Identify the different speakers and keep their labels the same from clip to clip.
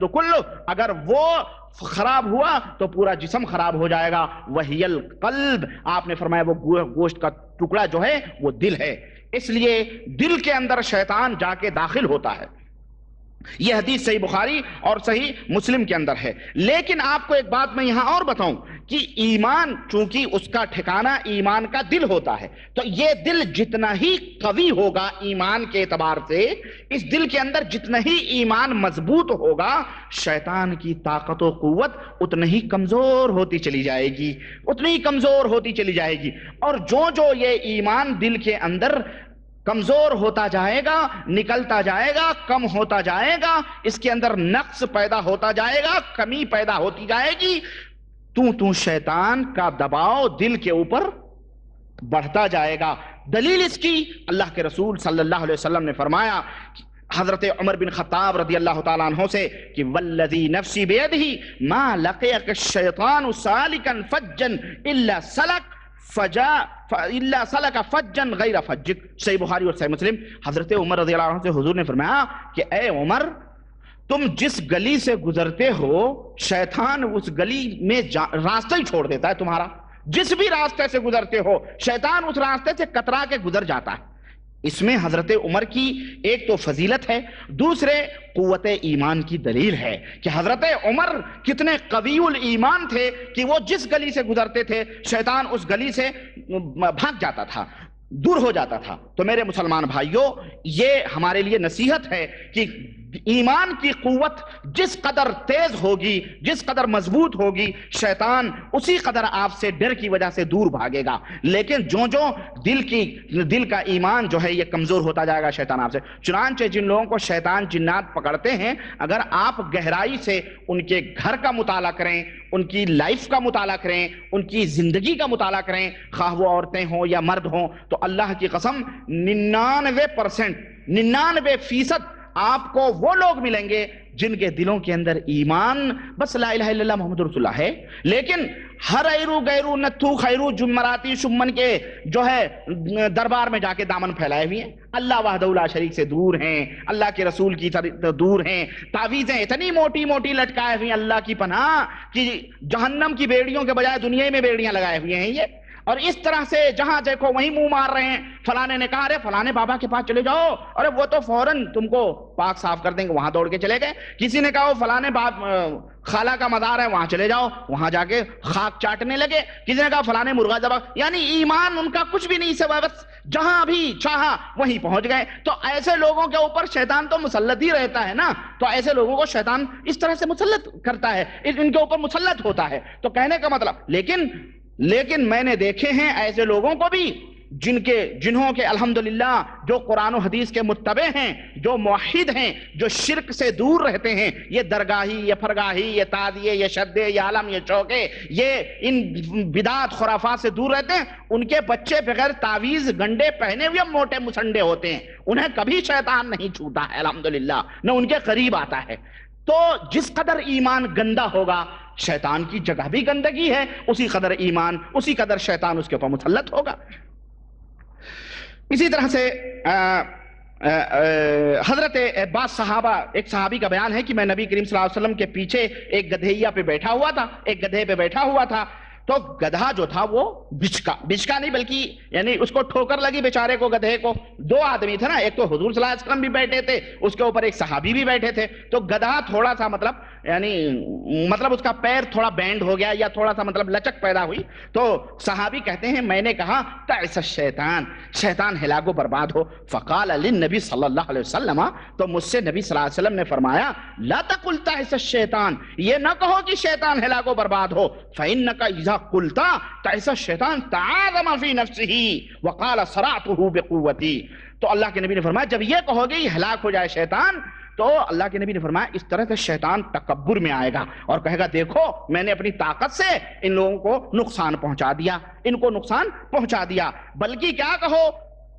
Speaker 1: تو کلو، اگر وہ خراب ہوا تو پورا جسم خراب ہو جائے گا. وہی القلب، آپ نے فرمایا وہ گوشت کا ٹکڑا جو ہے وہ دل ہے. اس لیے دل کے اندر شیطان جا کے داخل ہوتا ہے. یہ حدیث صحیح بخاری اور صحیح مسلم کے اندر ہے. لیکن آپ کو ایک بات میں یہاں اور بتاؤں کہ ایمان چونکہ اس کا ٹھکانہ ایمان کا دل ہوتا ہے، تو یہ دل جتنا ہی قوی ہوگا ایمان کے اعتبار سے، اس دل کے اندر جتنا ہی ایمان مضبوط ہوگا، شیطان کی طاقت و قوت اتنا ہی کمزور ہوتی چلی جائے گی، اتنی ہی کمزور ہوتی چلی جائے گی. اور جو یہ ایمان دل کے اندر کمزور ہوتا جائے گا، نکلتا جائے گا، کم ہوتا جائے گا، اس کے اندر نقص پیدا ہوتا جائے گا، کمی پیدا ہوتی جائے گی، تو شیطان کا دباؤ دل کے اوپر بڑھتا جائے گا. دلیل اس کی اللہ کے رسول صلی اللہ علیہ وسلم نے فرمایا حضرت عمر بن خطاب رضی اللہ تعالیٰ عنہ سے کہ والذی نفسی بیدہی ما لقیک الشیطان سالکا فجا الا سلک فجا غیر فجک. صحیح بخاری اور صحیح مسلم. حضرت عمر رضی اللہ عنہ سے حضور نے فرمایا کہ اے عمر، تم جس گلی سے گزرتے ہو شیطان اس گلی میں راستہ ہی چھوڑ دیتا ہے تمہارا. جس بھی راستے سے گزرتے ہو شیطان اس راستے سے کترا کے گزر جاتا ہے. اس میں حضرت عمر کی ایک تو فضیلت ہے، دوسرے قوت ایمان کی دلیل ہے کہ حضرت عمر کتنے قوی الایمان تھے کہ وہ جس گلی سے گزرتے تھے شیطان اس گلی سے بھاگ جاتا تھا، دور ہو جاتا تھا. تو میرے مسلمان بھائیوں، یہ ہمارے لیے نصیحت ہے کہ ایمان کی قوت جس قدر تیز ہوگی، جس قدر مضبوط ہوگی، شیطان اسی قدر آپ سے ڈر کی وجہ سے دور بھاگے گا. لیکن جو دل کا ایمان جو ہے یہ کمزور ہوتا جائے گا شیطان آپ سے. چنانچہ جن لوگوں کو شیطان جنات پکڑتے ہیں، اگر آپ گہرائی سے ان کے گھر کا مطالعہ کریں، ان کی لائف کا مطالعہ کریں، ان کی زندگی کا مطالعہ کریں، خواہ وہ عورتیں ہوں یا مرد ہوں، تو اللہ کی قسم 99% آپ کو وہ لوگ ملیں گے جن کے دلوں کے اندر ایمان بس لا الہ الا اللہ محمد رسول اللہ ہے، لیکن ہر ایرو غیرو نتھو خیرو جمراتی شمن کے جو ہے دربار میں جا کے دامن پھیلائے ہوئے ہیں، اللہ وحدہ لا شریک سے دور ہیں، اللہ کے رسول کی دور ہیں، تعویذیں اتنی موٹی موٹی لٹکائے ہوئی ہیں اللہ کی پناہ کہ جہنم کی بیڑیوں کے بجائے دنیا میں بیڑیاں لگائے ہوئے ہیں یہ. اور اس طرح سے جہاں دیکھو وہیں منہ مار رہے ہیں. فلانے نے کہا ارے فلانے بابا کے پاس چلے جاؤ، ارے وہ تو فوراً تم کو پاک صاف کر دیں گے، وہاں دوڑ کے چلے گئے. کسی نے کہا فلانے خالہ کا مزار ہے وہاں چلے جاؤ، وہاں جا کے خاک چاٹنے لگے. کسی نے کہا فلانے مرغا ذبح، یعنی ایمان ان کا کچھ بھی نہیں سوا بس جہاں بھی چاہا وہیں پہنچ گئے. تو ایسے لوگوں کے اوپر شیطان تو مسلط ہی رہتا ہے نا، تو ایسے لوگوں کو شیطان اس طرح سے مسلط کرتا ہے، ان کے اوپر مسلط ہوتا ہے. تو کہنے کا مطلب لیکن میں نے دیکھے ہیں ایسے لوگوں کو بھی جنہوں کے الحمدللہ جو قرآن و حدیث کے متبع ہیں، جو موحد ہیں، جو شرک سے دور رہتے ہیں، یہ درگاہی، یہ فرگاہی، یہ تادیے، یہ شدے، یہ عالم، یہ چوکے، یہ ان بدعات خرافات سے دور رہتے ہیں. ان کے بچے بغیر تعویذ گنڈے پہنے ہوئے موٹے مسنڈے ہوتے ہیں، انہیں کبھی شیطان نہیں چھوٹا ہے الحمدللہ، نہ ان کے قریب آتا ہے. تو جس قدر ایمان گندا ہوگا شیطان کی جگہ بھی گندگی ہے، اسی قدر ایمان، اسی قدر شیطان اس کے اوپر مسلط ہوگا. اسی طرح سے حضرت بعض صحابہ، ایک صحابی کا بیان ہے کہ میں نبی کریم صلی اللہ علیہ وسلم کے پیچھے ایک گدھییا پہ بیٹھا ہوا تھا، ایک گدھے پہ بیٹھا ہوا تھا. تو گدھا جو تھا وہ بچکا نہیں بلکہ یعنی اس کو ٹھوکر لگی بیچارے کو، گدھے کو. دو آدمی تھے نا، ایک تو حضور صلی اللہ علیہ وسلم بھی بیٹھے تھے، اس کے اوپر ایک صحابی بھی بیٹھے تھے. تو گدھا تھوڑا سا مطلب اس کا پیر تھوڑا بینڈ ہو گیا یا تھوڑا سا مطلب لچک پیدا ہوئی. تو صحابی کہتے ہیں میں نے کہا تعس الشیطان، شیطان ہلاک و برباد ہو. فقال للنبی صلی اللہ علیہ وسلم، تو مجھ سے نبی صلی اللہ علیہ وسلم نے فرمایا لا تقل تعس الشیطان، یہ نہ کہو کہ شیطان ہلاک و برباد ہو. فإنک اذا قلتا تعس الشیطان تعاظم فی نفسہ وقال صرعته بقوتی. تو اللہ کے نبی نے فرمایا جب یہ کہو گے یہ ہلاک ہو جائے شیطان، تو اللہ کے نبی نے فرمایا اس طرح سے شیطان تکبر میں آئے گا اور کہے گا دیکھو میں نے اپنی طاقت سے ان لوگوں کو نقصان پہنچا دیا، ان کو نقصان پہنچا دیا. بلکہ کیا کہو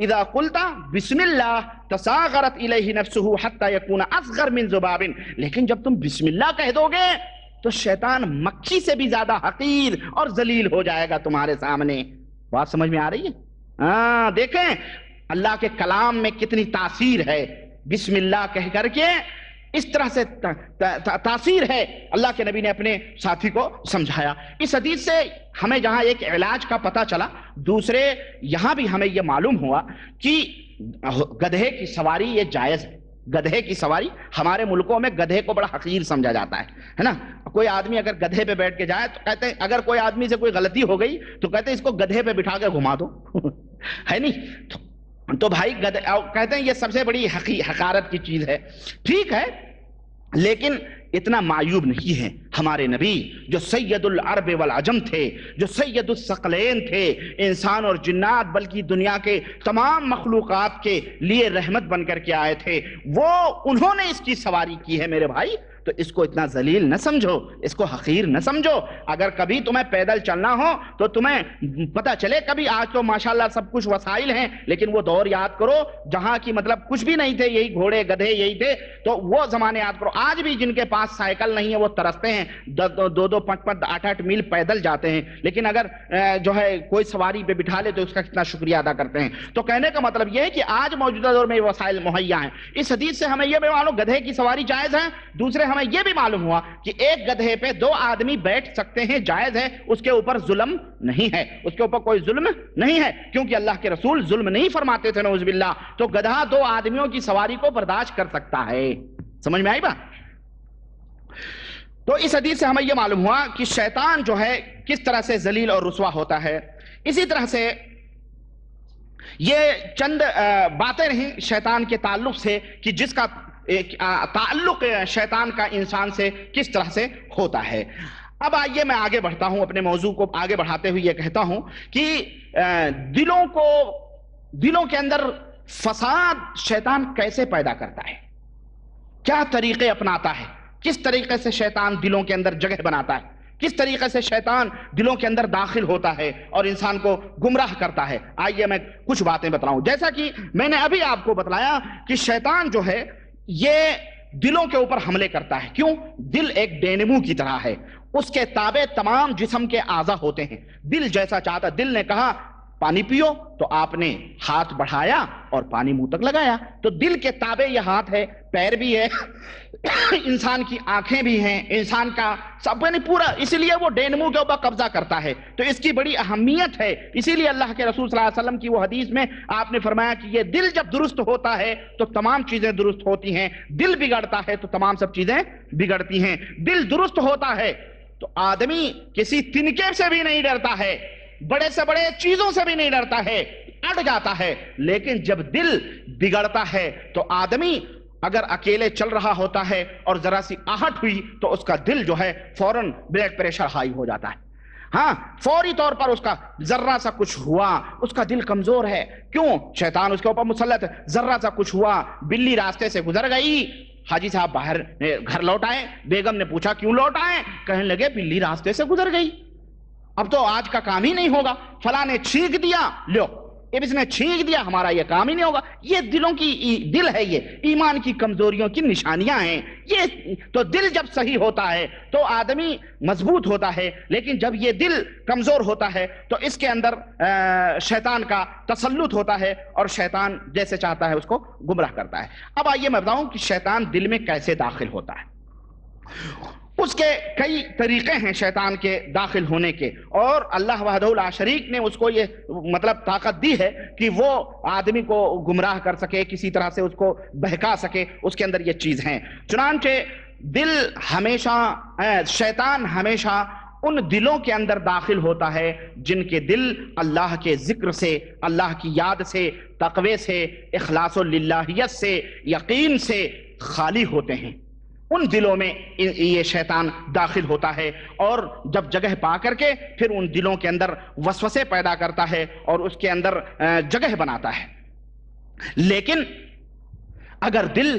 Speaker 1: اذا قلت بسم اللہ تصاغرت الیہ نفسہ حتی یکون اصغر من ذباب، لیکن جب تم بسم اللہ کہہ دو گے تو شیطان مکھی سے بھی زیادہ حقیر اور ذلیل ہو جائے گا تمہارے سامنے. بات سمجھ میں آ رہی ہے؟ دیکھیں اللہ کے کلام میں کتنی تاثیر ہے. بسم اللہ کہہ کر کے اس طرح سے تاثیر ہے، اللہ کے نبی نے اپنے ساتھی کو سمجھایا۔ اس حدیث سے ہمیں جہاں ایک علاج کا پتہ چلا، دوسرے یہاں بھی ہمیں یہ معلوم ہوا کہ گدھے کی سواری یہ جائز ہے۔ گدھے کی سواری، ہمارے ملکوں میں گدھے کو بڑا حقیر سمجھا جاتا ہے نا۔ کوئی آدمی اگر گدھے پہ بیٹھ کے جائے تو کہتے ہیں، اگر کوئی آدمی سے کوئی غلطی ہو گئی تو کہتے ہیں اس کو گدھے پہ بٹھا کے گھما دو ہے نہیں؟ تو بھائی کہتے ہیں یہ سب سے بڑی حقارت کی چیز ہے۔ ٹھیک ہے، لیکن اتنا معیوب نہیں ہے۔ ہمارے نبی جو سید العرب والعجم تھے، جو سید الثقلین تھے، انسان اور جنات بلکہ دنیا کے تمام مخلوقات کے لیے رحمت بن کر کے آئے تھے، وہ انہوں نے اس کی سواری کی ہے میرے بھائی۔ تو اس کو اتنا ذلیل نہ سمجھو، اس کو حقیر نہ سمجھو۔ اگر کبھی تمہیں پیدل چلنا ہو تو تمہیں پتہ چلے، کبھی آج تو ماشاءاللہ سب کچھ وسائل ہیں، لیکن وہ دور یاد کرو جہاں کی مطلب کچھ بھی نہیں تھے، یہی گھوڑے گدھے یہی تھے، تو وہ زمانے یاد کرو۔ آج بھی جن کے پاس سائیکل نہیں ہے وہ ترستے ہیں، 2-2 5-5 8-8 میل پیدل جاتے ہیں، لیکن اگر جو ہے کوئی سواری پہ بٹھا لے تو اس کا کتنا شکریہ ادا کرتے ہیں۔ تو کہنے کا مطلب یہ ہے کہ آج موجودہ دور میں وسائل مہیا ہیں۔ اس حدیث سے ہمیں یہ بھی معلوم گدھے کی سواری جائز ہے۔ دوسرے ہمیں یہ بھی معلوم ہوا کہ ایک گدھے پہ 2 آدمی بیٹھ سکتے ہیں، جائز ہے، اس کے اوپر ظلم نہیں ہے، اس کے اوپر کوئی ظلم نہیں ہے، کیونکہ اللہ کے رسول ظلم نہیں فرماتے تھے نعوذ باللہ۔ تو گدھا 2 آدمیوں کی سواری کو برداشت کر سکتا ہے۔ سمجھ میں آئی بات؟ تو اس حدیث سے ہمیں یہ معلوم ہوا کہ شیطان جو ہے کس طرح سے ذلیل اور رسوا ہوتا ہے۔ اسی طرح سے یہ چند باتیں رہیں شیطان کے تعلق سے کہ جس کا تعلق شیطان کا انسان سے کس طرح سے ہوتا ہے۔ اب آئیے میں آگے بڑھتا ہوں، اپنے موضوع کو آگے بڑھاتے ہوئے یہ کہتا ہوں کہ دلوں کے اندر فساد شیطان کیسے پیدا کرتا ہے، کیا طریقے اپناتا ہے، کس طریقے سے شیطان دلوں کے اندر جگہ بناتا ہے، کس طریقے سے شیطان دلوں کے اندر داخل ہوتا ہے اور انسان کو گمراہ کرتا ہے۔ آئیے میں کچھ باتیں بتلاؤں۔ جیسا کہ میں نے ابھی آپ کو بتلایا کہ شیطان جو ہے یہ دلوں کے اوپر حملے کرتا ہے۔ کیوں؟ دل ایک ڈینمو کی طرح ہے، اس کے تابع تمام جسم کے اعضاء ہوتے ہیں۔ دل جیسا چاہتا، دل نے کہا پانی پیو تو آپ نے ہاتھ بڑھایا اور پانی منہ تک لگایا۔ تو دل کے تابع یہ ہاتھ ہے، پیر بھی ہے، انسان کی آنکھیں بھی ہیں، انسان کا سب پورا، اسی لیے وہ ڈینمو کے اوپر قبضہ کرتا ہے۔ تو اس کی بڑی اہمیت ہے، اسی لیے اللہ کے رسول صلی اللہ علیہ وسلم کی وہ حدیث میں آپ نے فرمایا کہ یہ دل جب درست ہوتا ہے تو تمام چیزیں درست ہوتی ہیں، دل بگڑتا ہے تو تمام سب چیزیں بگڑتی ہیں۔ دل درست ہوتا ہے تو آدمی کسی تنکے سے بھی نہیں ڈرتا ہے، بڑے سے بڑے چیزوں سے بھی نہیں ڈرتا ہے، اڑ جاتا ہے۔ لیکن جب دل بگڑتا ہے تو آدمی اگر اکیلے چل رہا ہوتا ہے اور ذرا سی آہٹ ہوئی تو اس کا دل جو ہے فوراً بلڈ پریشر ہائی ہو جاتا ہے۔ ہاں، فوری طور پر اس کا ذرہ سا کچھ ہوا، اس کا دل کمزور ہے۔ کیوں؟ شیطان اس کے اوپر مسلط ہے۔ ذرہ سا کچھ ہوا، بلی راستے سے گزر گئی، حاجی صاحب باہر گھر لوٹ آئے، بیگم نے پوچھا کیوں لوٹ آئے؟ کہنے لگے بلی راستے سے گزر گئی، اب تو آج کا کام ہی نہیں ہوگا، فلاں نے چھینک دیا، لو اب اس نے چھینک دیا، ہمارا یہ کام ہی نہیں ہوگا۔ یہ دلوں کی دل ہے، یہ ایمان کی کمزوریوں کی نشانیاں ہیں۔ یہ تو دل جب صحیح ہوتا ہے تو آدمی مضبوط ہوتا ہے، لیکن جب یہ دل کمزور ہوتا ہے تو اس کے اندر شیطان کا تسلط ہوتا ہے اور شیطان جیسے چاہتا ہے اس کو گمراہ کرتا ہے۔ اب آئیے میں بتاؤں کہ شیطان دل میں کیسے داخل ہوتا ہے۔ اس کے کئی طریقے ہیں شیطان کے داخل ہونے کے، اور اللہ وحدہ لا شریک نے اس کو یہ مطلب طاقت دی ہے کہ وہ آدمی کو گمراہ کر سکے، کسی طرح سے اس کو بہکا سکے، اس کے اندر یہ چیز ہیں۔ چنانچہ دل ہمیشہ شیطان ہمیشہ ان دلوں کے اندر داخل ہوتا ہے جن کے دل اللہ کے ذکر سے، اللہ کی یاد سے، تقوی سے، اخلاص و للہیت سے، یقین سے خالی ہوتے ہیں۔ ان دلوں میں یہ شیطان داخل ہوتا ہے اور جب جگہ پا کر کے پھر ان دلوں کے اندر وسوسے پیدا کرتا ہے اور اس کے اندر جگہ بناتا ہے۔ لیکن اگر دل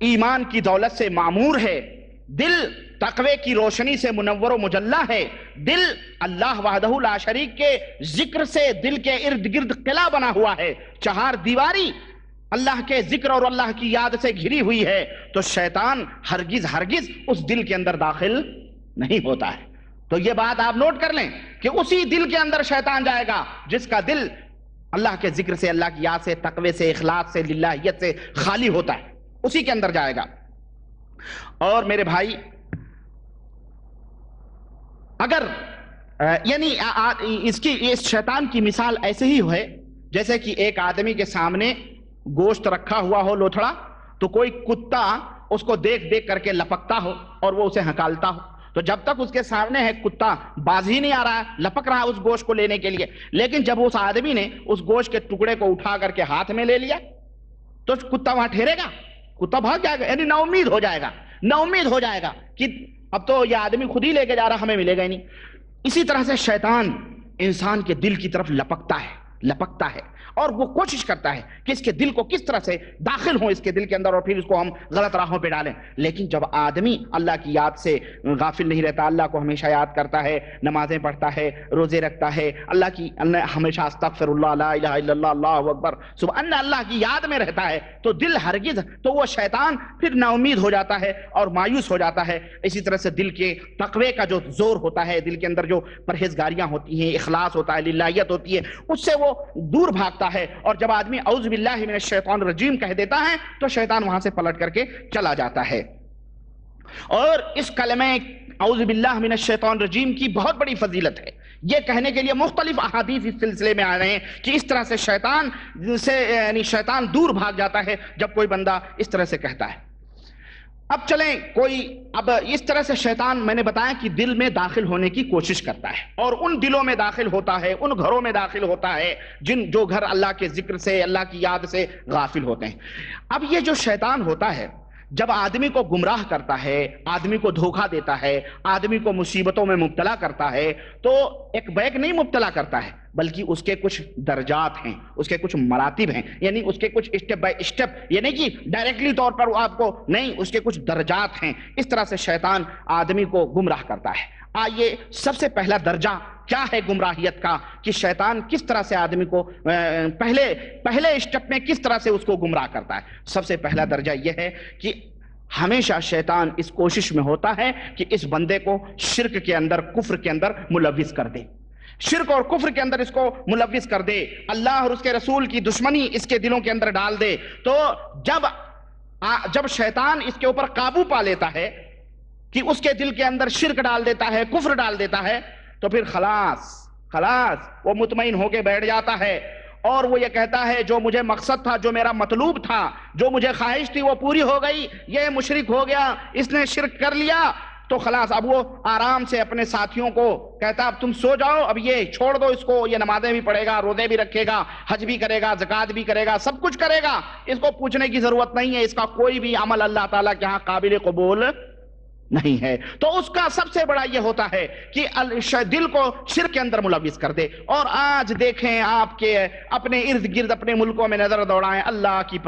Speaker 1: ایمان کی دولت سے معمور ہے، دل تقوی کی روشنی سے منور و مجلہ ہے، دل اللہ وحدہ لا شریک کے ذکر سے دل کے ارد گرد قلعہ بنا ہوا ہے، 4 دیواری اللہ کے ذکر اور اللہ کی یاد سے گھری ہوئی ہے، تو شیطان ہرگز اس دل کے اندر داخل نہیں ہوتا ہے۔ تو یہ بات آپ نوٹ کر لیں کہ اسی دل کے اندر شیطان جائے گا جس کا دل اللہ کے ذکر سے، اللہ کی یاد سے، تقوی سے، اخلاص سے، للہیت سے خالی ہوتا ہے، اسی کے اندر جائے گا۔ اور میرے بھائی اگر یعنی اس شیطان کی مثال ایسے ہی ہے جیسے کہ ایک آدمی کے سامنے گوشت رکھا ہوا ہو لوتھڑا، تو کوئی کتا اس کو دیکھ دیکھ کر کے لپکتا ہو اور وہ اسے ہکالتا ہو، تو جب تک اس کے سامنے ہے کتا باز ہی نہیں آ رہا ہے، لپک رہا ہے اس گوشت کو لینے کے لیے، لیکن جب اس آدمی نے اس گوشت کے ٹکڑے کو اٹھا کر کے ہاتھ میں لے لیا تو کتا وہاں ٹھہرے گا؟ کتا بھاگ جائے گا، یعنی نا امید ہو جائے گا، نا امید ہو جائے گا کہ اب تو یہ آدمی خود ہی لے کے جا رہا، ہمیں ملے گا ہی نہیں۔ اسی طرح سے شیطان انسان کے دل کی طرف لپکتا ہے اور وہ کوشش کرتا ہے کہ اس کے دل کو کس طرح سے داخل ہوں اس کے دل کے اندر اور پھر اس کو ہم غلط راہوں پہ ڈالیں۔ لیکن جب آدمی اللہ کی یاد سے غافل نہیں رہتا، اللہ کو ہمیشہ یاد کرتا ہے، نمازیں پڑھتا ہے، روزے رکھتا ہے، اللہ ہمیشہ استغفر اللہ، لا الہ الا اللہ، اللہ اکبر سبحان اللہ کی یاد میں رہتا ہے، تو دل ہرگز، تو وہ شیطان پھر نا امید ہو جاتا ہے اور مایوس ہو جاتا ہے۔ اسی طرح سے دل کے تقوی کا جو زور ہوتا ہے، دل کے اندر جو پرہیزگاریاں ہوتی ہیں، اخلاص ہوتا ہے، للہیت ہوتی ہے، اس سے وہ دور بھاگتا ہے، اور جب آدمی اعوذ باللہ من الشیطان الرجیم کہہ دیتا ہے تو شیطان وہاں سے پلٹ کر کے چلا جاتا ہے۔ اور اس کلمہ اعوذ باللہ من الشیطان الرجیم کی بہت بڑی فضیلت ہے، یہ کہنے کے لیے مختلف احادیث اس سلسلے میں آ رہے ہیں کہ اس طرح سے شیطان دور بھاگ جاتا ہے جب کوئی بندہ اس طرح سے کہتا ہے۔ اب چلیں اب اس طرح سے شیطان میں نے بتایا کہ دل میں داخل ہونے کی کوشش کرتا ہے، اور ان دلوں میں داخل ہوتا ہے، ان گھروں میں داخل ہوتا ہے جو گھر اللہ کے ذکر سے، اللہ کی یاد سے غافل ہوتے ہیں۔ اب یہ جو شیطان ہوتا ہے جب آدمی کو گمراہ کرتا ہے، آدمی کو دھوکہ دیتا ہے، آدمی کو مصیبتوں میں مبتلا کرتا ہے، تو ایک بیک نہیں مبتلا کرتا ہے، بلکہ اس کے کچھ درجات ہیں، اس کے کچھ مراتب ہیں، یعنی اس کے کچھ اسٹیپ بائی اسٹیپ، یعنی کہ ڈائریکٹلی طور پر آپ کو نہیں، اس کے کچھ درجات ہیں۔ اس طرح سے شیطان آدمی کو گمراہ کرتا ہے۔ آئیے سب سے پہلا درجہ کیا ہے گمراہیت کا، کہ شیطان کس طرح سے آدمی کو پہلے اسٹیپ میں کس طرح سے اس کو گمراہ کرتا ہے۔ سب سے پہلا درجہ یہ ہے کہ ہمیشہ شیطان اس کوشش میں ہوتا ہے کہ اس بندے کو شرک کے اندر، کفر کے اندر ملوث کر دے، شرک اور کفر کے اندر اس کو ملوث کر دے، اللہ اور اس کے رسول کی دشمنی اس کے دلوں کے اندر ڈال دے۔ تو جب شیطان اس کے اوپر قابو پا لیتا ہے کہ اس کے دل کے اندر شرک ڈال دیتا ہے، کفر ڈال دیتا ہے، تو پھر خلاص وہ مطمئن ہو کے بیٹھ جاتا ہے، اور وہ یہ کہتا ہے جو مجھے مقصد تھا، جو میرا مطلوب تھا، جو مجھے خواہش تھی وہ پوری ہو گئی، یہ مشرک ہو گیا، اس نے شرک کر لیا، تو خلاص اب وہ آرام سے اپنے ساتھیوں کو کہتا اب تم سو جاؤ، اب یہ چھوڑ دو اس کو، یہ نمازیں بھی پڑھے گا، روزے بھی رکھے گا، حج بھی کرے گا، زکوٰۃ بھی کرے گا، سب کچھ کرے گا، اس کو پوچھنے کی ضرورت نہیں ہے، اس کا کوئی بھی عمل اللہ تعالیٰ کے ہاں قابل قبول نہیں ہے۔ تو اس کا سب سے بڑا یہ ہوتا ہے کہ دل کو شرک کے اندر ملوث کر دے۔ اور آج دیکھیں آپ کے اپنے ارد گرد اپنے ملکوں میں نظر دوڑائیں، اللہ کی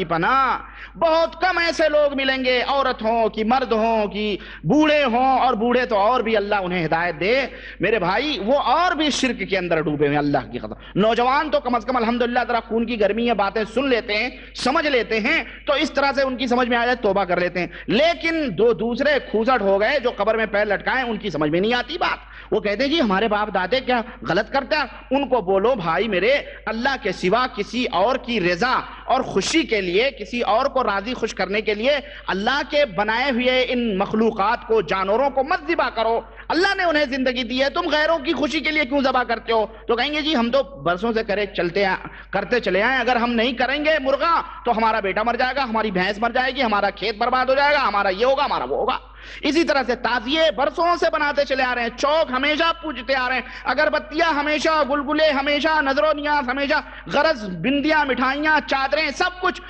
Speaker 1: پناہ بہت کم ایسے لوگ ملیں گے، عورت ہوں کہ مرد ہوں کہ بوڑھے ہوں، اور بوڑھے تو اور بھی اللہ انہیں ہدایت دے میرے بھائی، وہ اور بھی شرک کے اندر ڈوبے ہوئے، اللہ کی قسم۔ نوجوان تو کم از کم الحمدللہ ذرا خون کی گرمی ہے، باتیں سن لیتے ہیں، سمجھ لیتے ہیں، تو اس طرح سے ان کی سمجھ میں آ جائے توبہ کر لیتے ہیں، لیکن دوسرے کھوسٹ ہو گئے جو قبر میں پیر لٹکائیں، ان کی سمجھ میں نہیں آتی بات، وہ کہتے ہیں جی ہمارے باپ دادے کیا غلط کرتے ہیں۔ ان کو بولو بھائی میرے، اللہ کے سوا کسی اور کی رضا اور خوشی کے لیے، کسی اور کو راضی خوش کرنے کے لیے اللہ کے بنائے ہوئے ان مخلوقات کو، جانوروں کو مت ذبح کرو، اللہ نے انہیں زندگی دی ہے، تم غیروں کی خوشی کے لیے کیوں ذبح کرتے ہو؟ تو کہیں گے جی ہم تو برسوں سے کرتے چلے آئے، اگر ہم نہیں کریں گے مرغا تو ہمارا بیٹا مر جائے گا، ہماری بھینس مر جائے گی، ہمارا کھیت برباد ہو جائے گا، ہمارا یہ ہوگا، ہمارا وہ ہوگا۔ اسی طرح سے تعزیے برسوں سے بناتے چلے آ رہے ہیں، چوک ہمیشہ پوجتے آ رہے ہیں، اگربتیاں ہمیشہ، گلگلے ہمیشہ، نظر و نیاز ہمیشہ، غرض بندیاں، مٹھائیاں، چادریں، سب کچھ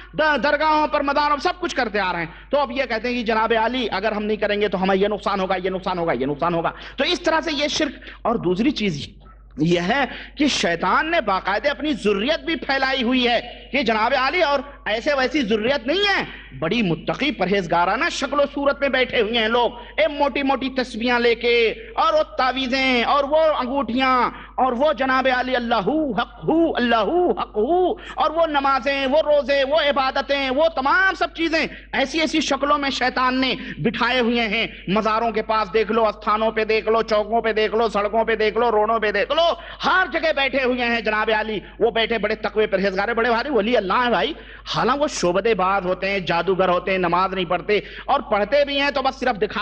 Speaker 1: درگاہوں پر، مداروں سب کچھ کرتے آ رہے ہیں۔ تو اب یہ کہتے ہیں کہ جناب علی اگر ہم نہیں کریں گے تو ہمیں یہ نقصان ہوگا، یہ نقصان ہوگا، یہ نقصان ہوگا۔ تو اس طرح سے یہ شرک۔ اور دوسری چیز یہ ہے کہ شیطان نے باقاعدہ اپنی ذریت بھی پھیلائی ہوئی ہے کہ جناب علی اور ایسے ویسی ذریت نہیں ہے، بڑی متقی پرہیزگارانہ شکل و صورت میں بیٹھے ہوئے ہیں لوگ، موٹی موٹی تسبیحاں لے کے، اور وہ تعویذیں، اور وہ انگوٹھیاں، اور وہ جناب علی اللہ حق ہو، اللہ حق ہو، اور وہ نمازیں، وہ روزے، وہ عبادتیں، وہ تمام سب چیزیں ایسی ایسی شکلوں میں شیطان نے بٹھائے ہوئے ہیں۔ مزاروں کے پاس دیکھ لو، استھانوں پہ دیکھ لو، چوکوں پہ دیکھ لو، سڑکوں پہ دیکھ لو، روڈوں پہ دیکھ لو، ہر جگہ بیٹھے ہوئے ہیں جناب علی، وہ بیٹھے بڑے تقوی پرہیزگار، بڑے بھاری، ولی اللہ ہیں بھائی، حالانکہ وہ شعبدے باز ہوتے ہیں، جادوگر ہوتے ہیں، نماز نہیں پڑھتے، اور پڑھتے بھی ہیں تو بس صرف دکھاوے